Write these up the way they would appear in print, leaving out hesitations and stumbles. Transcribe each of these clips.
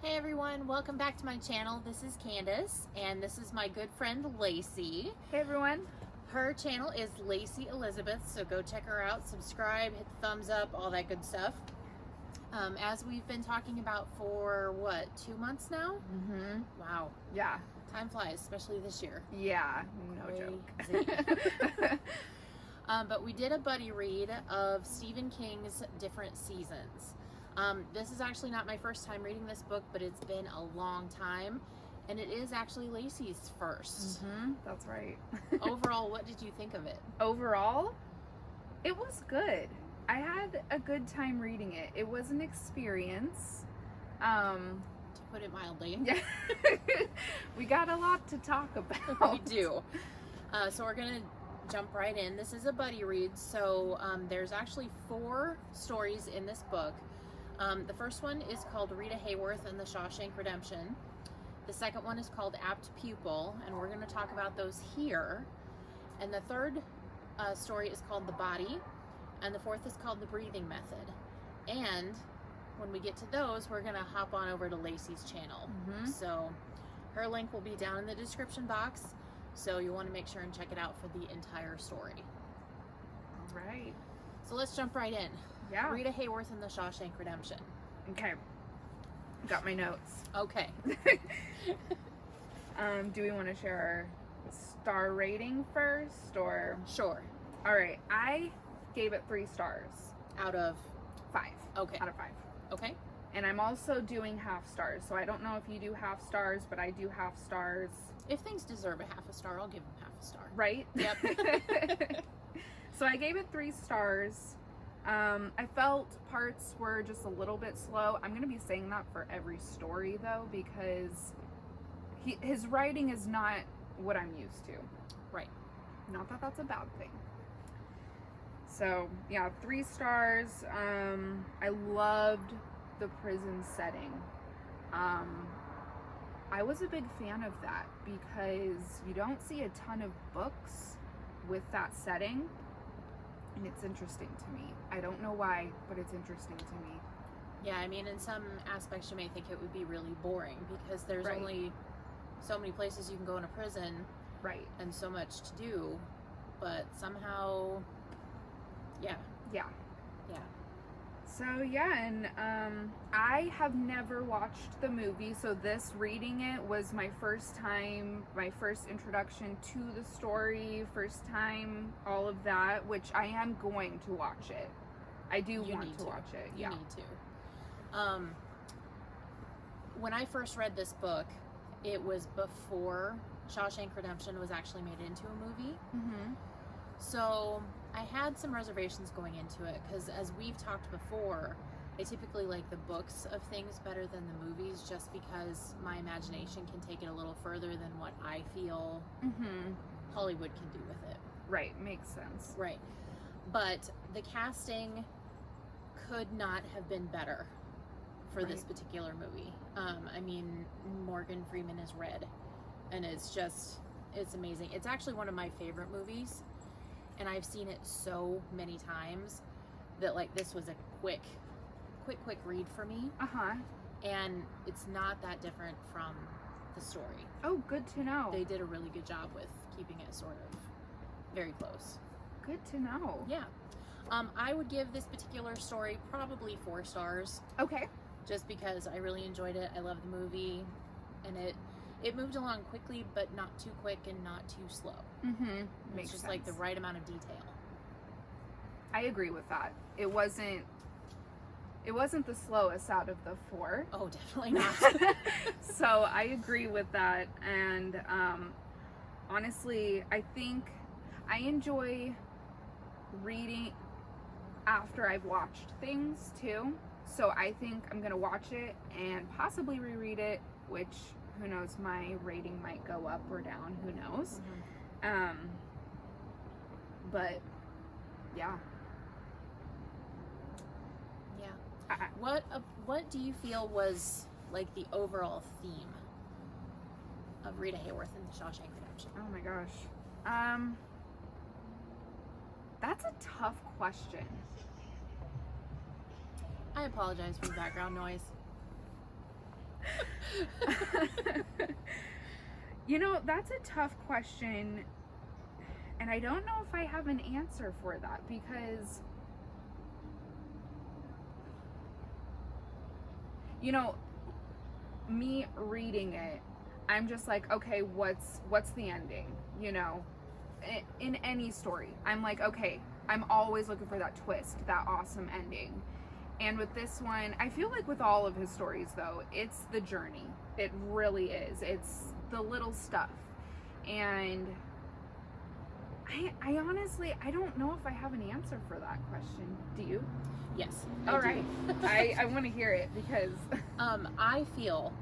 Hey everyone, welcome back to my channel. This is Candice, and this is my good friend Lacey. Hey everyone. Her channel is Lacey Elizabeth, so go check her out, subscribe, hit the thumbs up, all that good stuff. As we've been talking about for, what, 2 months now? Mm-hmm. Wow. Yeah. Time flies, especially this year. Yeah, no joke. But we did a buddy read of Stephen King's different seasons. This is actually not my first time reading this book, but it's been a long time, and it is actually Lacey's first. Mm-hmm. That's right. Overall, what did you think of it? Overall, it was good. I had a good time reading it. It was an experience. To put it mildly. Yeah. We got a lot to talk about. We do. So we're going to jump right in. This is a buddy read, so there's actually 4 stories in this book. The first one is called Rita Hayworth and the Shawshank Redemption. The second one is called Apt Pupil, and we're going to talk about those here. And the third story is called The Body, and the fourth is called The Breathing Method. And when we get to those, we're going to hop on over to Lacey's channel. Mm-hmm. So her link will be down in the description box, so you'll want to make sure and check it out for the entire story. All right. So let's jump right in. Yeah. Rita Hayworth and the Shawshank Redemption. Okay. Got my notes. Okay. Do we want to share our star rating first, or? Sure. All right. I gave it 3 stars. Out of? 5. Okay. Out of 5. Okay. And I'm also doing half stars. So I don't know if you do half stars, but I do half stars. If things deserve a half a star, I'll give them half a star. Right? Yep. So I gave it 3 stars. I felt parts were just a little bit slow. I'm going to be saying that for every story, though, because his writing is not what I'm used to. Right. Not that that's a bad thing. So, yeah, 3 stars. I loved the prison setting. I was a big fan of that because you don't see a ton of books with that setting. And it's interesting to me. I don't know why, but it's interesting to me. Yeah, I mean, in some aspects you may think it would be really boring because there's Right. only so many places you can go in a prison. Right. And so much to do. But somehow, yeah. Yeah. Yeah. So, yeah, and I have never watched the movie, so this reading it was my first time, my first introduction to the story, first time, all of that, which I am going to watch it. I do want to watch it. You Yeah. need to. When I first read this book, it was before Shawshank Redemption was actually made into a movie. Mm-hmm. So I had some reservations going into it because, as we've talked before, I typically like the books of things better than the movies just because my imagination can take it a little further than what I feel Mm-hmm. Hollywood can do with it. Right, makes sense. Right. But the casting could not have been better for this Right. particular movie. I mean, Morgan Freeman is Red, and it's amazing. It's actually one of my favorite movies. And I've seen it so many times that, like, this was a quick read for me. Uh-huh. And it's not that different from the story. Oh, good to know. They did a really good job with keeping it sort of very close. Good to know. Yeah. I would give this particular story probably 4 stars Okay. just because I really enjoyed it. I love the movie, and it moved along quickly, but not too quick and not too slow. Mm-hmm. It's Makes just sense. like the right amount of detail. I agree with that. It wasn't the slowest out of the 4. Oh, definitely not. So I agree with that. And honestly, I think I enjoy reading after I've watched things too. So I think I'm going to watch it and possibly reread it, which, who knows, my rating might go up or down. Who knows? Mm-hmm. But yeah. Yeah. What do you feel was like the overall theme of Rita Hayworth and the Shawshank Redemption? Oh my gosh. That's a tough question. I apologize for the background noise. You know, that's a tough question, and I don't know if I have an answer for that, because, you know, me reading it, I'm just like, okay, what's the ending? You know, in any story, I'm like, okay, I'm always looking for that twist, that awesome ending. And with this one, I feel like with all of his stories, though, it's the journey. It really is. It's the little stuff. And I honestly, I don't know if I have an answer for that question. Do you? Yes. All right. I want to hear it, because I feel,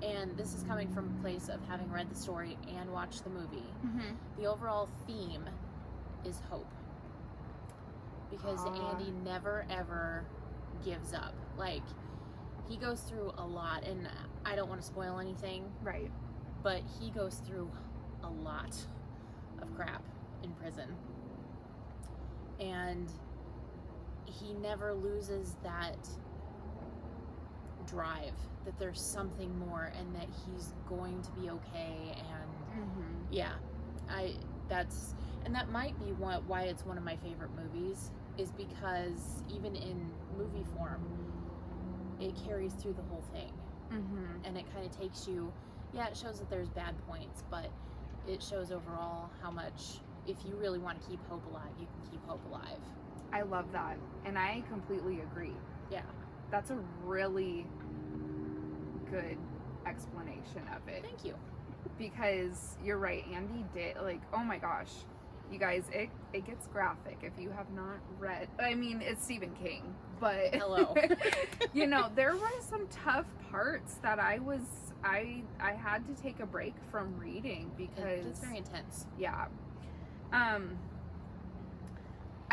and this is coming from a place of having read the story and watched the movie, the overall theme is hope. Because Andy never ever gives up. Like, he goes through a lot, and I don't want to spoil anything, right, but he goes through a lot of crap in prison, and he never loses that drive that there's something more, and that he's going to be okay. And yeah, that might be why it's one of my favorite movies, is because even in movie form, it carries through the whole thing. And it kind of takes you, it shows that there's bad points, but it shows overall how much, if you really want to keep hope alive, you can keep hope alive. I love that, and I completely agree. Yeah, that's a really good explanation of it. Thank you. Because you're right, Andy did, like, oh my gosh, you guys, it gets graphic if you have not read. I mean, it's Stephen King, but hello. You know, there were some tough parts that I had to take a break from reading, because it's very intense. Yeah. I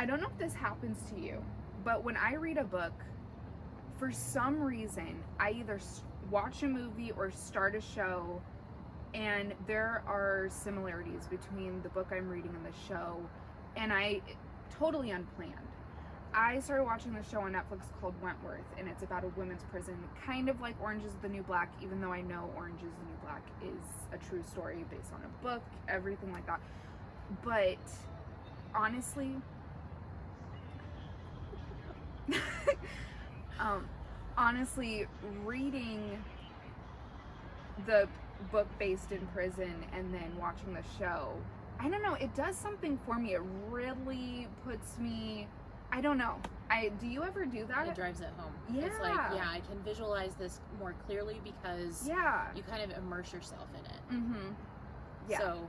don't know if this happens to you, but when I read a book, for some reason, I either watch a movie or start a show, and there are similarities between the book I'm reading and the show, and totally unplanned. I started watching the show on Netflix called Wentworth, and it's about a women's prison, kind of like Orange is the New Black, even though I know Orange is the New Black is a true story based on a book, everything like that. But honestly, reading the book based in prison and then watching the show, I don't know, it does something for me. It really puts me, I don't know. Do you ever do that? It drives it home. Yeah. It's like, I can visualize this more clearly, because you kind of immerse yourself in it. Yeah. So,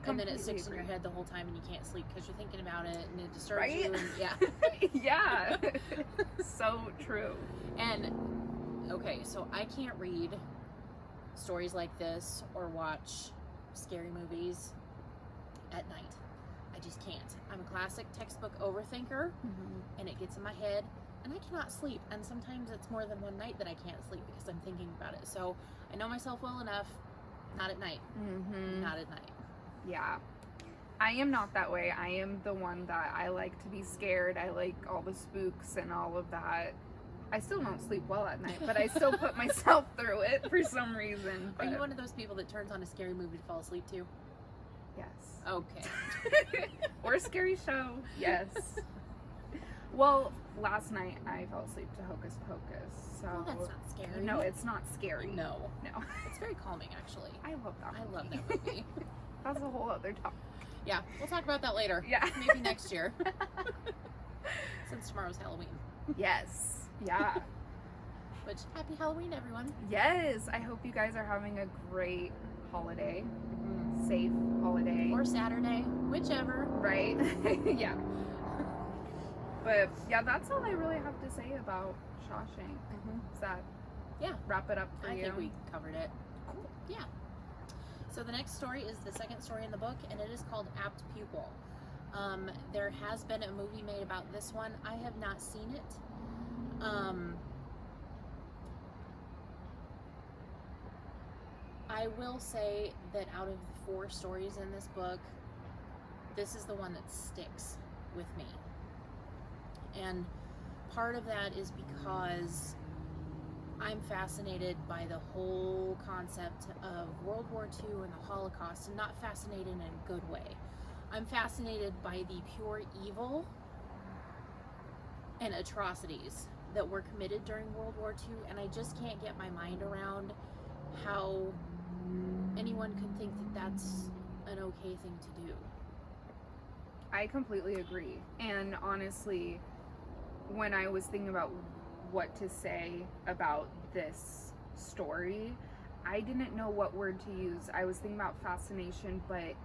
and then it Completely sticks in your agree. head the whole time, and you can't sleep because you're thinking about it, and it disturbs Right? you. And, Yeah. So true. And, okay, so I can't read stories like this or watch scary movies at night. I just can't. I'm a classic textbook overthinker, and it gets in my head, and I cannot sleep. And sometimes it's more than one night that I can't sleep because I'm thinking about it. So I know myself well enough. Not at night. Not at night. Yeah. I am not that way. I am the one that I like to be scared. I like all the spooks and all of that. I still don't sleep well at night, but I still put myself through it for some reason. Are you one of those people that turns on a scary movie to fall asleep to? Yes. Okay. Or a scary show. Yes. Well, last night I fell asleep to Hocus Pocus. So well, that's not scary. No, it's not scary. No. No. It's very calming, actually. I love that movie. I love that movie. That's a whole other topic. Yeah, we'll talk about that later. Yeah. Maybe next year. Since tomorrow's Halloween. Yes. Yeah. Which, happy Halloween, everyone. Yes. I hope you guys are having a great holiday. Safe holiday. Or Saturday, whichever. Right? Yeah. But yeah, that's all I really have to say about Shawshank. Is that wrap it up for you? I think we covered it. Cool. Yeah. So the next story is the second story in the book, and it is called Apt Pupil. There has been a movie made about this one. I have not seen it. I will say that out of the 4 stories in this book, this is the one that sticks with me. And part of that is because I'm fascinated by the whole concept of World War II and the Holocaust, and not fascinated in a good way. I'm fascinated by the pure evil and atrocities that were committed during World War II, and I just can't get my mind around how anyone could think that that's an okay thing to do. I completely agree. And honestly, when I was thinking about what to say about this story, I didn't know what word to use. I was thinking about fascination, but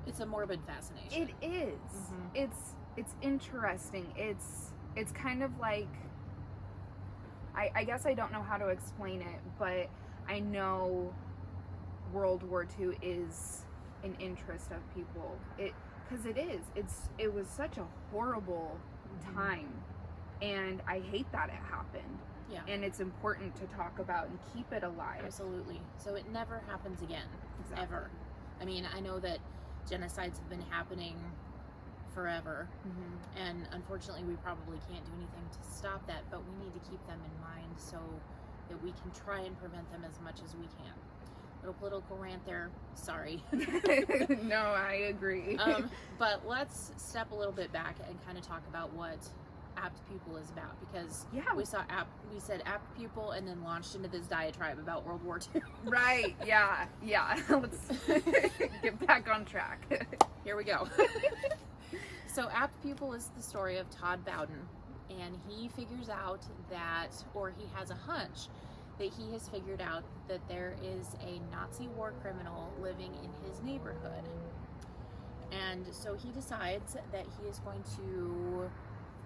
it's a morbid fascination. It is. Mm-hmm. It's interesting. It's kind of like, I guess I don't know how to explain it, but I know World War II is an interest of people. Because it was such a horrible time, and I hate that it happened. Yeah. And it's important to talk about and keep it alive. Absolutely. So it never happens again. Exactly. Ever. I mean, I know that genocides have been happening forever, and unfortunately we probably can't do anything to stop that, but we need to keep them in mind so that we can try and prevent them as much as we can. Little political rant there, sorry. No, I agree. But let's step a little bit back and kind of talk about what Apt Pupil is about, because we said Apt Pupil and then launched into this diatribe about World War II. Right, yeah. Let's get back on track. Here we go. So Apt Pupil is the story of Todd Bowden, and he figures out that, or he has a hunch that he has figured out that there is a Nazi war criminal living in his neighborhood. And so he decides that he is going to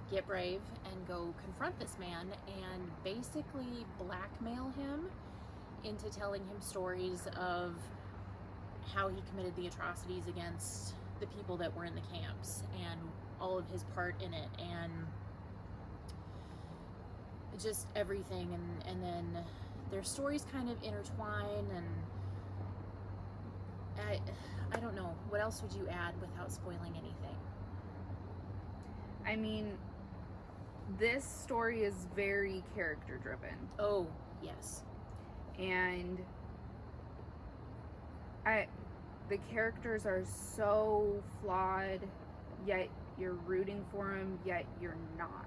get brave and go confront this man and basically blackmail him into telling him stories of how he committed the atrocities against the people that were in the camps and all of his part in it and just everything, and then their stories kind of intertwine, and I don't know, what else would you add without spoiling anything? I mean, this story is very character driven. Oh, yes. And the characters are so flawed, yet you're rooting for them, yet you're not.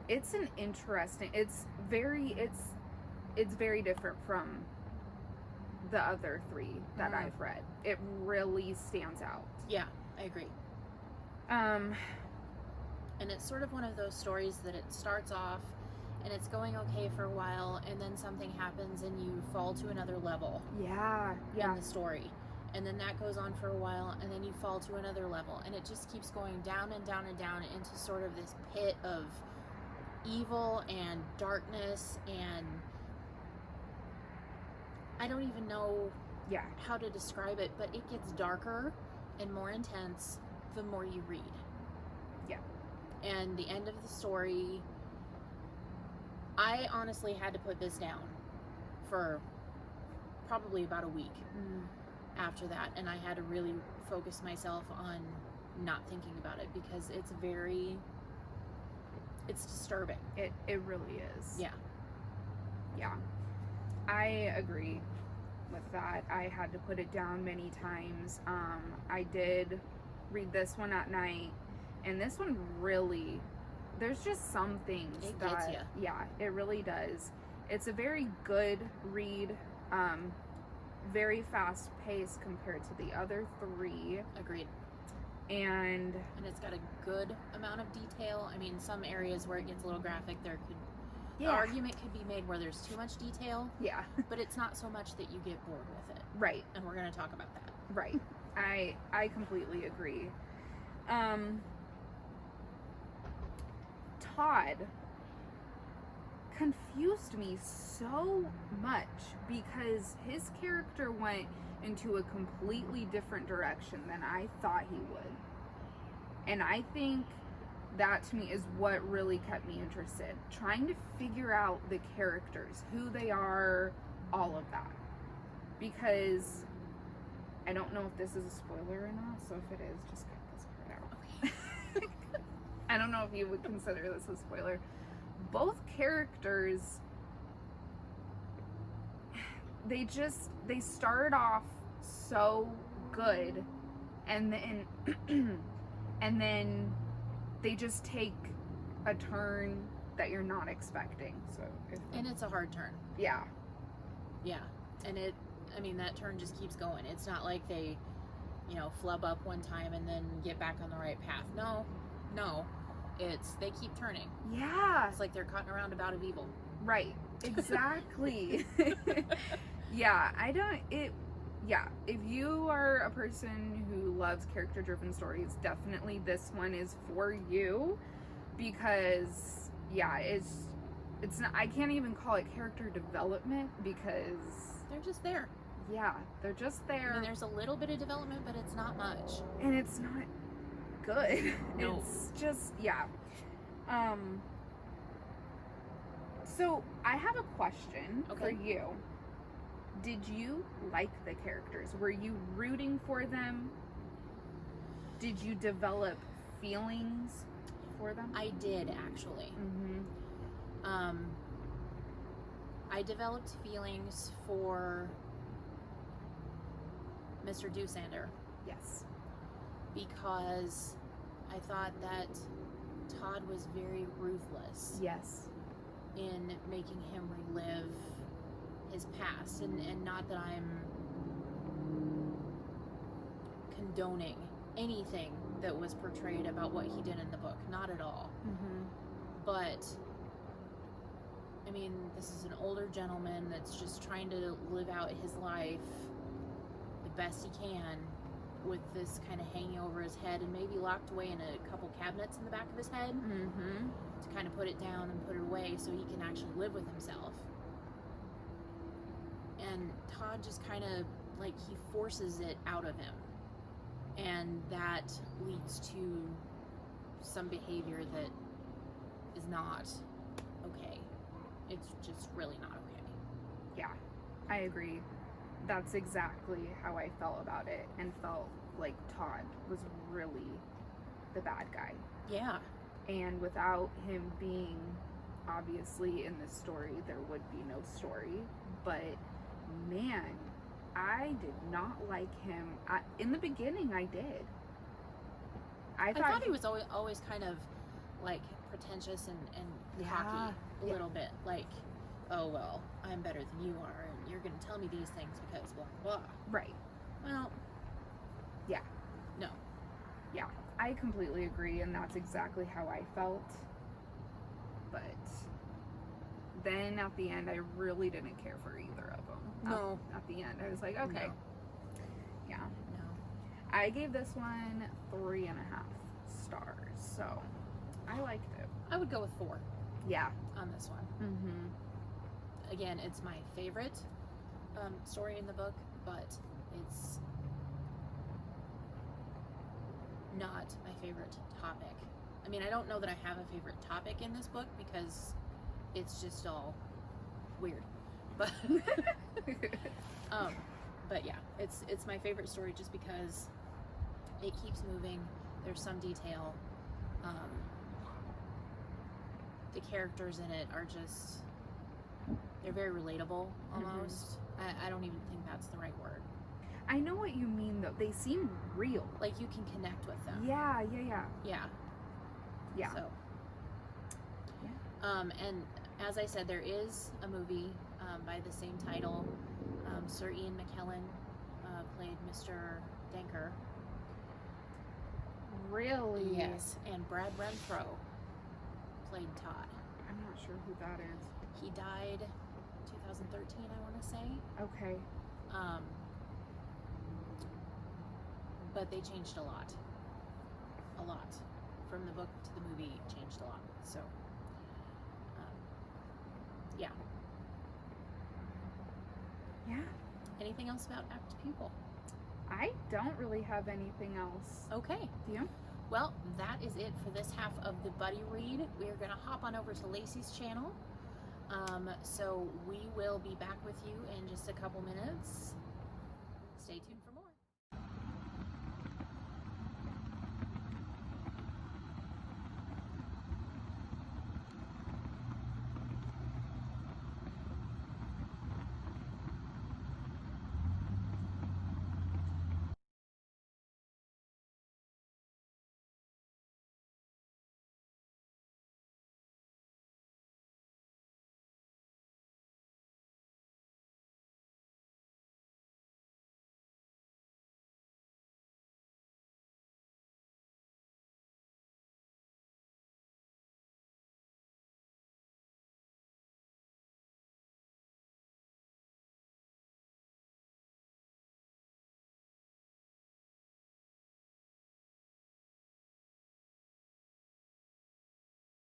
It's an interesting, it's very different from the other three that I've read. It really stands out. Yeah, I agree. And it's sort of one of those stories that it starts off and it's going okay for a while, and then something happens and you fall to another level. Yeah. In the story. And then that goes on for a while, and then you fall to another level, and it just keeps going down and down and down into sort of this pit of evil and darkness, and I don't even know how to describe it, but it gets darker and more intense the more you read. Yeah. And the end of the story, I honestly had to put this down for probably about a week after that, and I had to really focus myself on not thinking about it, because it's disturbing. It really is. Yeah. I agree with that. I had to put it down many times. I did read this one at night, and this one really, there's just some things it that gets you. Yeah, it really does. It's a very good read, very fast paced compared to the other three. Agreed. And it's got a good amount of detail. I mean, some areas where it gets a little graphic, the argument could be made where there's too much detail. Yeah. But it's not so much that you get bored with it. Right. And we're going to talk about that. Right. I completely agree. Todd confused me so much because his character went into a completely different direction than I thought he would. And I think that to me is what really kept me interested. Trying to figure out the characters, who they are, all of that. Because I don't know if this is a spoiler or not, so if it is, just cut this part out. Okay. I don't know if you would consider this a spoiler. Both characters, they start off so good, and then they just take a turn that you're not expecting. And it's a hard turn. Yeah. Yeah. And that turn just keeps going. It's not like they, flub up one time and then get back on the right path. No. They keep turning. Yeah. It's like they're caught in a roundabout of evil. Right. Exactly. Yeah. If you are a person who loves character-driven stories, definitely this one is for you, because it's not, I can't even call it character development, because they're just there. Yeah, they're just there. I mean, there's a little bit of development, but it's not much. And it's not good. No. It's just, yeah. So I have a question for you. Did you like the characters? Were you rooting for them? Did you develop feelings for them? I did, actually. Mm-hmm. I developed feelings for Mr. Doosander. Yes. Because I thought that Todd was very ruthless. Yes. In making him relive his past, and not that I'm condoning anything that was portrayed about what he did in the book, not at all. Mm-hmm. But I mean, this is an older gentleman that's just trying to live out his life the best he can, with this kind of hanging over his head and maybe locked away in a couple cabinets in the back of his head, Mm-hmm. to kind of put it down and put it away so he can actually live with himself. And Todd just kind of, like, he forces it out of him. And that leads to some behavior that is not okay. It's just really not okay. Yeah, I agree. That's exactly how I felt about it, and felt like Todd was really the bad guy. Yeah. And without him being, obviously, in this story, there would be no story. But, man, I did not like him. In the beginning, I did. I thought he was always kind of, like, pretentious and cocky a little bit. Like, oh, well, I'm better than you are, and you're going to tell me these things because blah, blah. Right. Well, yeah. No. Yeah, I completely agree, and that's exactly how I felt. But then at the end, I really didn't care for either of them. No. At the end, I was like, okay. No. Yeah. No. I gave this one 3.5 stars, so I liked it. I would go with 4 Yeah. on this one. Mm-hmm. Again, it's my favorite story in the book, but it's not my favorite topic. I mean, I don't know that I have a favorite topic in this book because it's just all weird. But but yeah, it's my favorite story just because it keeps moving. There's some detail. The characters in it are just, they're very relatable almost. I don't even think that's the right word. I know what you mean, though. They seem real. Like, you can connect with them. Yeah. So. And as I said, there is a movie by the same title. Sir Ian McKellen played Mr. Denker. Really? Yes. And Brad Renfro played Todd. I'm not sure who that is. He died 2013, I want to say. Okay. But they changed a lot. From the book to the movie, changed a lot. So, yeah. Yeah. Anything else about Act Pupil? I don't really have anything else. Okay. Do you? Well, that is it for this half of the buddy read. We are going to hop on over to Lacey's channel. So we will be back with you in just a couple minutes.